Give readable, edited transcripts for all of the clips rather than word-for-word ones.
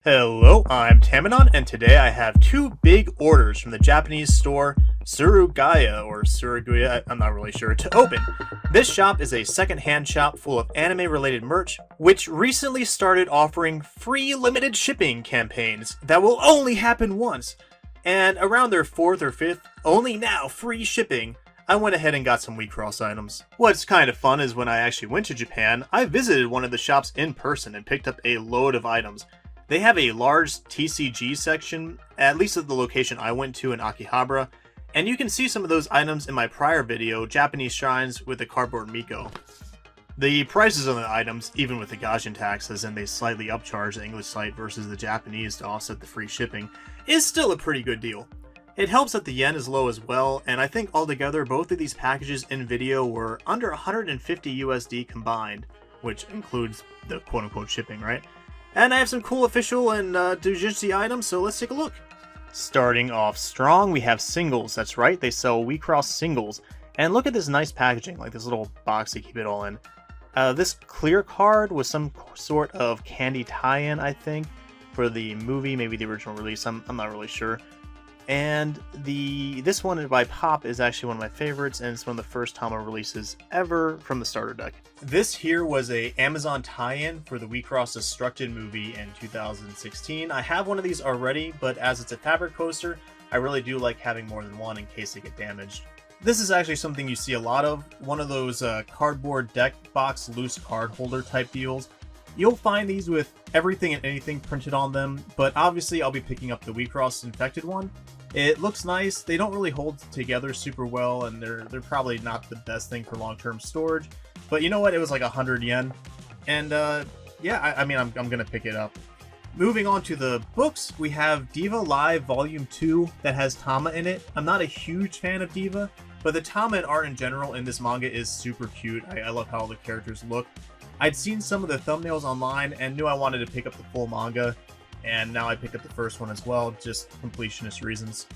Hello, I'm Tamanon, and today I have two big orders from the Japanese store Suruga-ya, or Suruga-ya, I'm not really sure, to open. This shop is a second-hand shop full of anime-related merch, which recently started offering free limited shipping campaigns that will only happen once. And around their 4th or 5th, only now free shipping, I went ahead and got some WIXOSS items. What's kind of fun is when I actually went to Japan, I visited one of the shops in person and picked up a load of items. They have a large TCG section, at least at the location I went to in Akihabara, and you can see some of those items in my prior video, Japanese Shrines with the Cardboard Miko. The prices on the items, even with the Gaijin tax, as in they slightly upcharge the English site versus the Japanese to offset the free shipping, is still a pretty good deal. It helps that the yen is low as well, and I think altogether both of these packages in video were under 150 USD combined, which includes the quote-unquote shipping, right? And I have some cool official and Dojinshi items, so let's take a look. Starting off strong, we have singles. That's right, they sell WIXOSS singles. And look at this nice packaging, like this little box to keep it all in. This clear card was some sort of candy tie-in, I think, for the movie, maybe the original release, I'm not really sure. And this one by Pop is actually one of my favorites, and it's one of the first Tama releases ever from the starter deck. This here was a Amazon tie-in for the WIXOSS Destructed movie in 2016. I have one of these already, but as it's a fabric coaster, I really do like having more than one in case they get damaged. This is actually something you see a lot of, one of those cardboard deck box loose card holder type deals. You'll find these with everything and anything printed on them, but obviously I'll be picking up the WIXOSS Infected one. It looks nice, they don't really hold together super well, and they're probably not the best thing for long-term storage, but you know what, it was like 100 yen, and yeah, I mean, I'm gonna pick it up. Moving on to the books, we have Diva Live Volume 2 that has Tama in it. I'm not a huge fan of Diva, but the Tama and art in general in this manga is super cute. I love how all the characters look. I'd seen some of the thumbnails online and knew I wanted to pick up the full manga, and now I picked up the first one as well, just completionist reasons.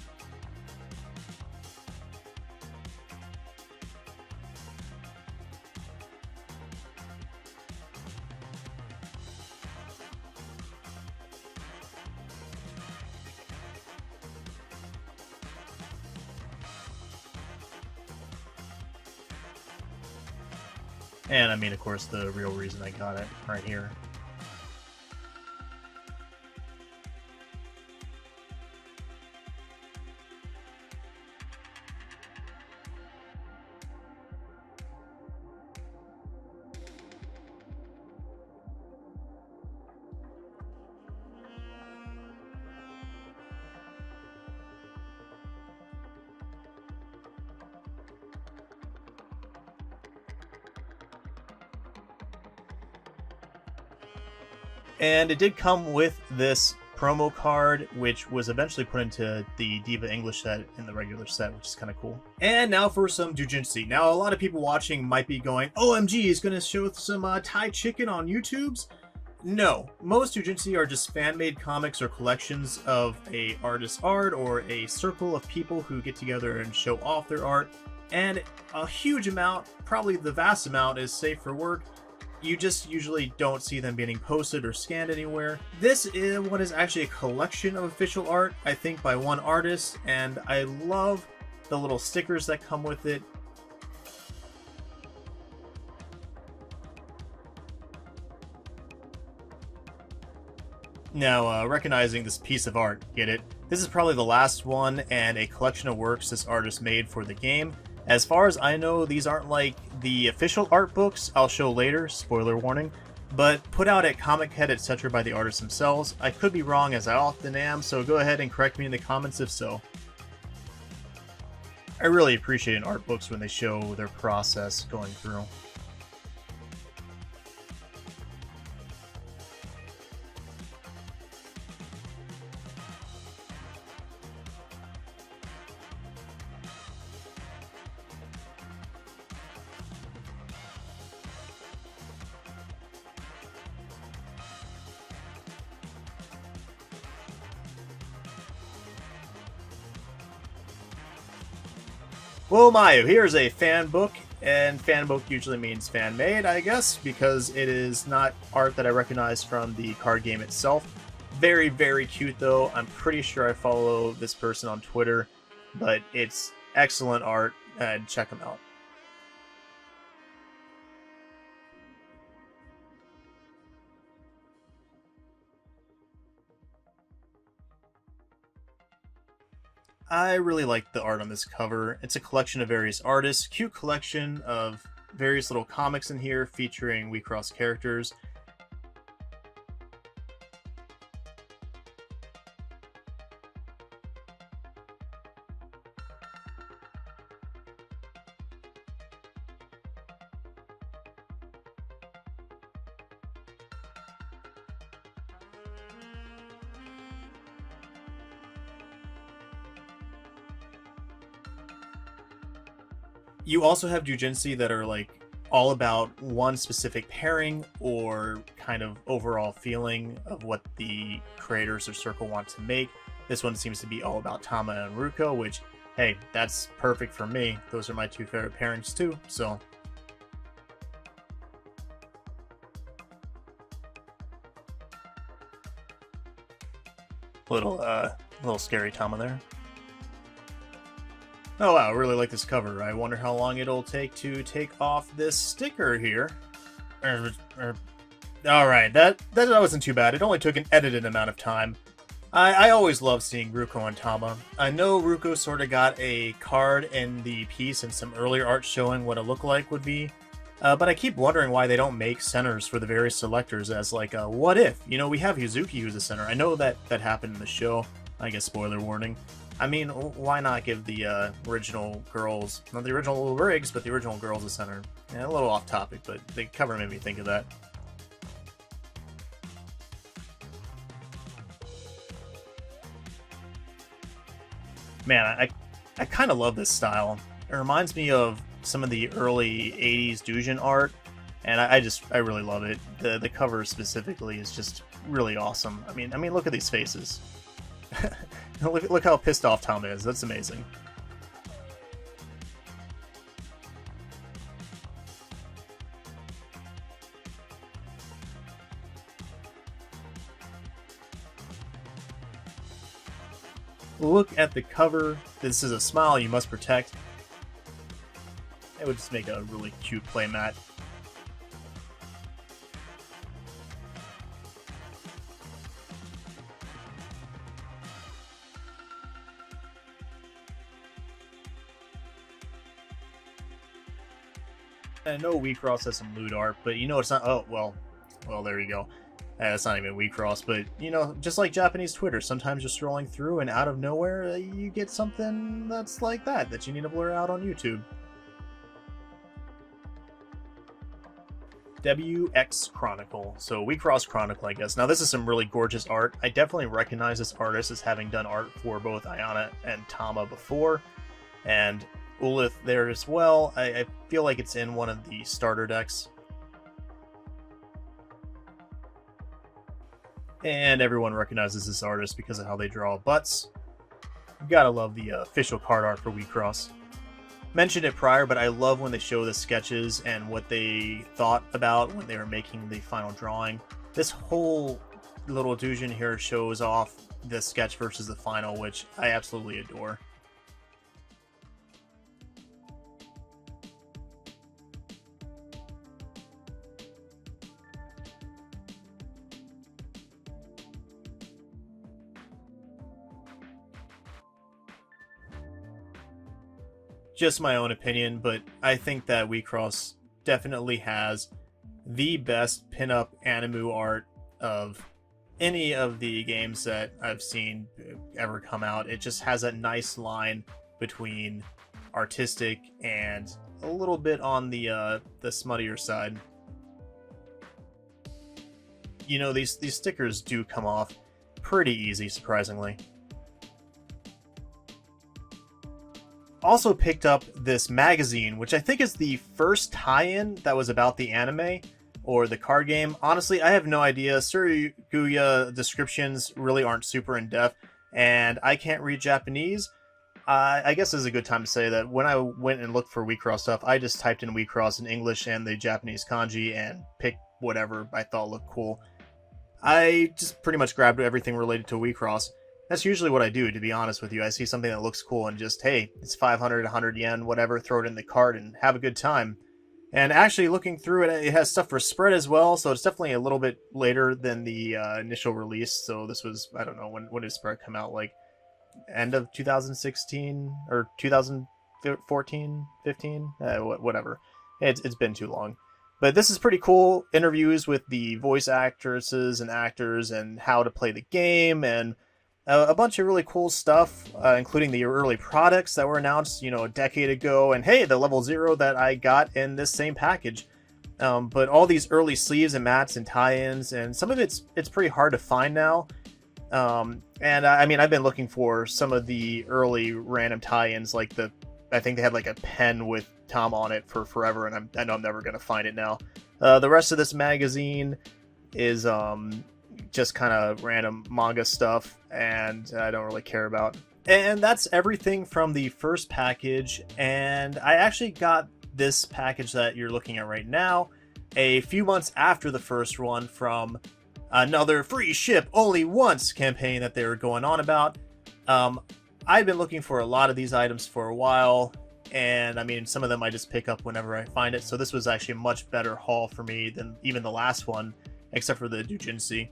And I mean, of course, the real reason I got it right here. And it did come with this promo card, which was eventually put into the Diva English set in the regular set, which is kind of cool. And now for some Dojinshi. Now, a lot of people watching might be going, OMG, he's going to show some Thai chicken on YouTubes? No, most Dojinshi are just fan-made comics or collections of a artist's art or a circle of people who get together and show off their art. And a huge amount, probably the vast amount, is safe for work. You just usually don't see them getting posted or scanned anywhere. This is what is actually a collection of official art, I think by one artist, and I love the little stickers that come with it. Now, recognizing this piece of art, get it? This is probably the last one and a collection of works this artist made for the game. As far as I know, these aren't like the official art books I'll show later, spoiler warning, but put out at Comic Head, etc. by the artists themselves. I could be wrong, as I often am, so go ahead and correct me in the comments if so. I really appreciate in art books when they show their process going through. Well, Mayu, here's a fan book, and fan book usually means fan-made, I guess, because it is not art that I recognize from the card game itself. Very, very cute though. I'm pretty sure I follow this person on Twitter, but it's excellent art. Check them out. I really like the art on this cover. It's a collection of various artists, cute collection of various little comics in here featuring WIXOSS characters. You also have Dojinshi that are like all about one specific pairing or kind of overall feeling of what the creators or circle want to make. This one seems to be all about Tama and Ruko, which, hey, that's perfect for me. Those are my two favorite pairings too, so. Little scary Tama there. Oh wow, I really like this cover. I wonder how long it'll take to take off this sticker here. Alright, that wasn't too bad. It only took an edited amount of time. I always love seeing Ruko and Tama. I know Ruko sort of got a card in the piece and some earlier art showing what a lookalike would be. But I keep wondering why they don't make centers for the various selectors as like a what if. You know, we have Yuzuki who's a center. I know that happened in the show. I guess spoiler warning. I mean, why not give the original girls, not the original rigs, but the original girls a center? Yeah, a little off topic, but the cover made me think of that. Man, I kind of love this style. It reminds me of some of the early 80s Dujin art, and I really love it. The cover specifically is just really awesome. I mean, look at these faces. Look how pissed off Tom is. That's amazing. Look at the cover. This is a smile you must protect. It would just make a really cute playmat. I know WIXOSS has some lewd art, but you know it's not. Oh well, there you go. It's not even WIXOSS, but you know, just like Japanese Twitter, sometimes you're scrolling through and out of nowhere you get something that's like that you need to blur out on YouTube. WX Chronicle. So WIXOSS Chronicle, I guess. Now this is some really gorgeous art. I definitely recognize this artist as having done art for both Ayana and Tama before, and Ulith there as well. I feel like it's in one of the starter decks. And everyone recognizes this artist because of how they draw butts. You gotta love the official card art for WIXOSS. Mentioned it prior, but I love when they show the sketches and what they thought about when they were making the final drawing. This whole little Dujin here shows off the sketch versus the final, which I absolutely adore. Just my own opinion, but I think that WIXOSS definitely has the best pinup anime art of any of the games that I've seen ever come out. It just has a nice line between artistic and a little bit on the smuttier side. You know, these stickers do come off pretty easy, surprisingly. Also picked up this magazine, which I think is the first tie-in that was about the anime or the card game. Honestly, I have no idea. Suruga-ya descriptions really aren't super in-depth, and I can't read Japanese. I guess this is a good time to say that when I went and looked for WIXOSS stuff, I just typed in WIXOSS in English and the Japanese kanji and picked whatever I thought looked cool. I just pretty much grabbed everything related to WIXOSS. That's usually what I do, to be honest with you. I see something that looks cool and just, hey, it's 500, 100 yen, whatever, throw it in the cart and have a good time. And actually, looking through it, it has stuff for spread as well, so it's definitely a little bit later than the initial release. So this was, I don't know, when did spread come out? Like, end of 2016 or 2014, 15? Whatever. It's been too long. But this is pretty cool. Interviews with the voice actresses and actors and how to play the game and a bunch of really cool stuff, including the early products that were announced, a decade ago. And hey, the level 0 that I got in this same package. But all these early sleeves and mats and tie-ins, and some of it's pretty hard to find now. And I mean, I've been looking for some of the early random tie-ins, like I think they had like a pen with Tom on it for forever, and I know I'm never gonna find it now. The rest of this magazine is just kind of random manga stuff, and I don't really care about. And that's everything from the first package, and I actually got this package that you're looking at right now a few months after the first one from another free ship only once campaign that they were going on about. I've been looking for a lot of these items for a while, and I mean, some of them I just pick up whenever I find it, so this was actually a much better haul for me than even the last one, except for the Dojinshi.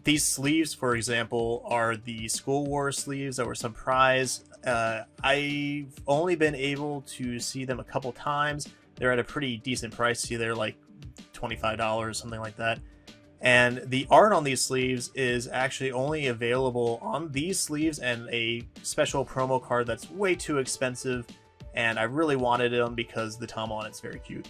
These sleeves, for example, are the School War sleeves that were some prize. I've only been able to see them a couple times. They're at a pretty decent price. See, they're like $25, something like that. And the art on these sleeves is actually only available on these sleeves and a special promo card that's way too expensive. And I really wanted them because the Tama on it's very cute.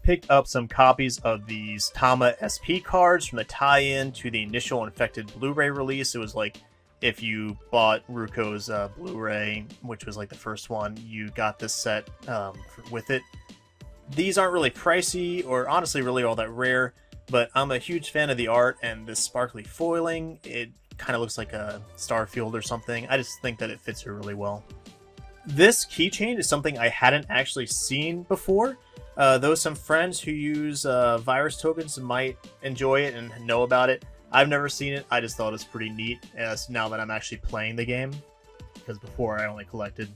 Picked up some copies of these Tama SP cards from the tie-in to the initial Infected Blu-ray release. It was like if you bought Ruko's Blu-ray, which was like the first one, you got this set with it. These aren't really pricey or honestly really all that rare, but I'm a huge fan of the art and this sparkly foiling. It kind of looks like a Starfield or something. I just think that it fits her really well. This keychain is something I hadn't actually seen before. Though some friends who use virus tokens might enjoy it and know about it, I've never seen it. I just thought it was pretty neat now that I'm actually playing the game, because before I only collected.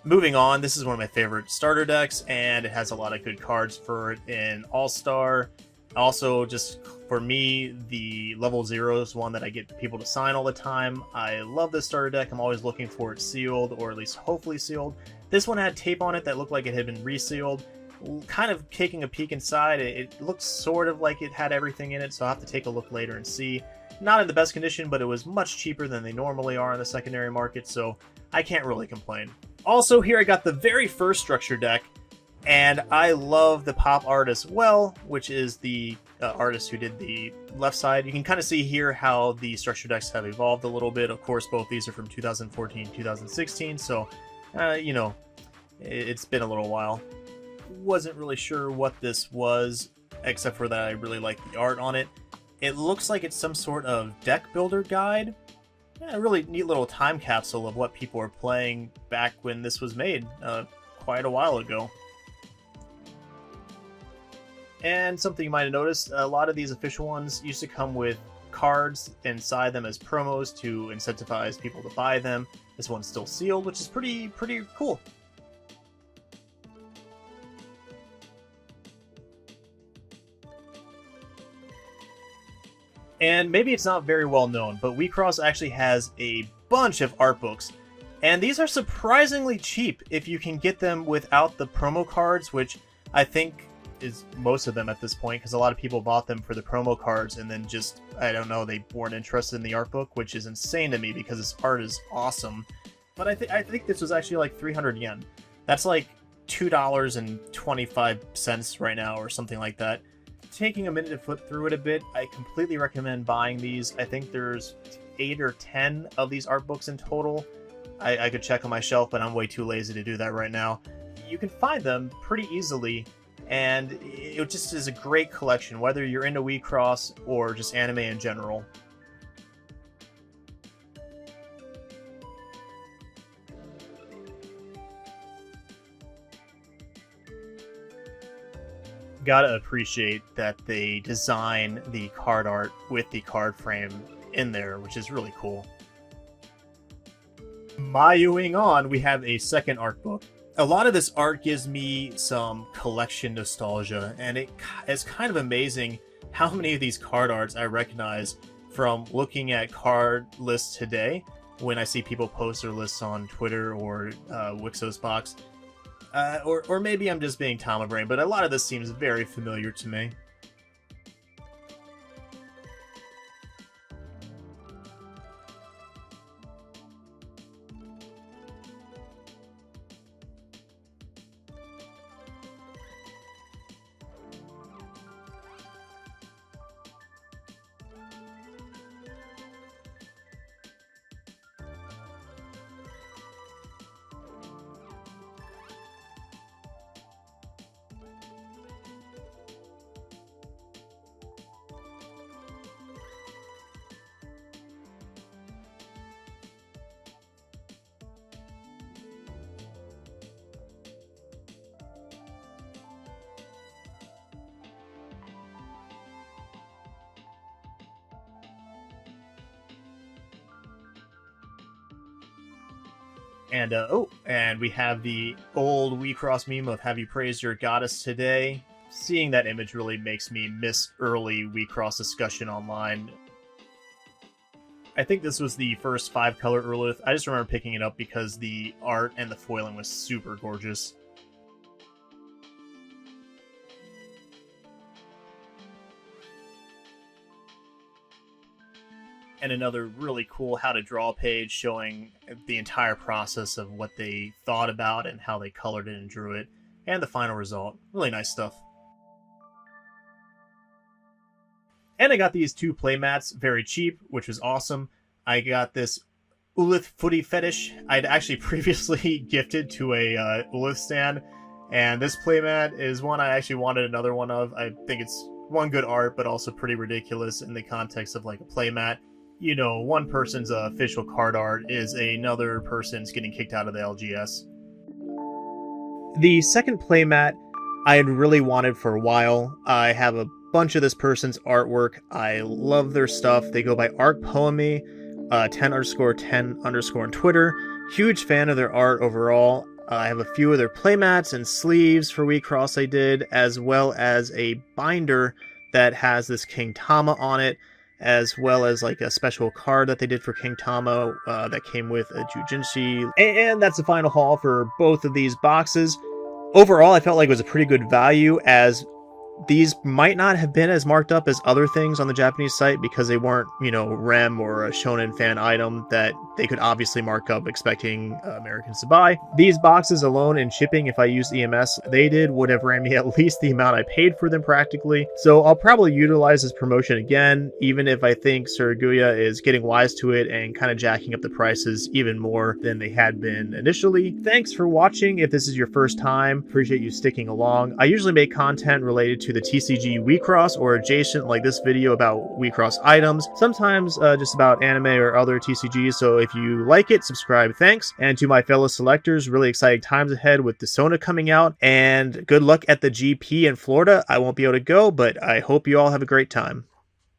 Moving on, this is one of my favorite starter decks, and it has a lot of good cards for it in All-Star. Also, just for me, the level 0 is one that I get people to sign all the time. I love this starter deck. I'm always looking for it sealed, or at least hopefully sealed. This one had tape on it that looked like it had been resealed. Kind of taking a peek inside, it looks sort of like it had everything in it, so I'll have to take a look later and see. Not in the best condition, but it was much cheaper than they normally are in the secondary market, so I can't really complain. Also, here I got the very first structure deck, and I love the pop art as well, which is the artist who did the left side. You can kind of see here how the structure decks have evolved a little bit. Of course, both these are from 2014, 2016, so, it's been a little while. Wasn't really sure what this was, except for that I really like the art on it. It looks like it's some sort of deck builder guide. Yeah, a really neat little time capsule of what people were playing back when this was made, quite a while ago. And something you might have noticed, a lot of these official ones used to come with cards inside them as promos to incentivize people to buy them. This one's still sealed, which is pretty cool. And maybe it's not very well known, but WIXOSS actually has a bunch of art books. And these are surprisingly cheap if you can get them without the promo cards, which I think is most of them at this point, because a lot of people bought them for the promo cards and then just, I don't know, they weren't interested in the art book, which is insane to me because this art is awesome. But I think this was actually like 300 yen. That's like $2.25 right now or something like that. Taking a minute to flip through it a bit, I completely recommend buying these. I think there's 8 or 10 of these art books in total. I could check on my shelf, but I'm way too lazy to do that right now. You can find them pretty easily, and it just is a great collection, whether you're into WIXOSS or just anime in general. gotta appreciate that they design the card art with the card frame in there, which is really cool. Mayuing on, we have a second art book. A lot of this art gives me some collection nostalgia, and it's kind of amazing how many of these card arts I recognize from looking at card lists today when I see people post their lists on Twitter or WIXOSS box. Or maybe I'm just being Tama Brain, but a lot of this seems very familiar to me. And we have the old WIXOSS meme of "Have you praised your goddess today?" Seeing that image really makes me miss early WIXOSS discussion online. I think this was the first 5-color Urlith. I just remember picking it up because the art and the foiling was super gorgeous. And another really cool how to draw page showing the entire process of what they thought about and how they colored it and drew it, and the final result. Really nice stuff. And I got these 2 playmats very cheap, which was awesome. I got this Ulith Footy Fetish. I'd actually previously gifted to a Ulith stand, and this playmat is one I actually wanted another one of. I think it's one good art, but also pretty ridiculous in the context of like a playmat. You know, one person's official card art is another person's getting kicked out of the LGS. The second playmat I had really wanted for a while. I have a bunch of this person's artwork. I love their stuff. They go by Art Poemy, 10_10_ on Twitter. Huge fan of their art overall. I have a few of their playmats and sleeves for WIXOSS I did, as well as a binder that has this King Tama on it, as well as like a special card that they did for King Tama that came with a Dojinshi. And that's the final haul for both of these boxes. Overall, I felt like it was a pretty good value, as these might not have been as marked up as other things on the Japanese site because they weren't, you know, Rem or a Shonen fan item that they could obviously mark up expecting Americans to buy. These boxes alone and shipping, if I used EMS, they would have ran me at least the amount I paid for them practically. So I'll probably utilize this promotion again, even if I think Suruga-ya is getting wise to it and kind of jacking up the prices even more than they had been initially. Thanks for watching. If this is your first time, appreciate you sticking along. I usually make content related to the TCG WIXOSS or adjacent, like this video about WIXOSS items, sometimes just about anime or other TCGs. So if you like it, subscribe, thanks. And to my fellow selectors, really exciting times ahead with Desona coming out, and good luck at the GP in Florida. I won't be able to go, but I hope you all have a great time.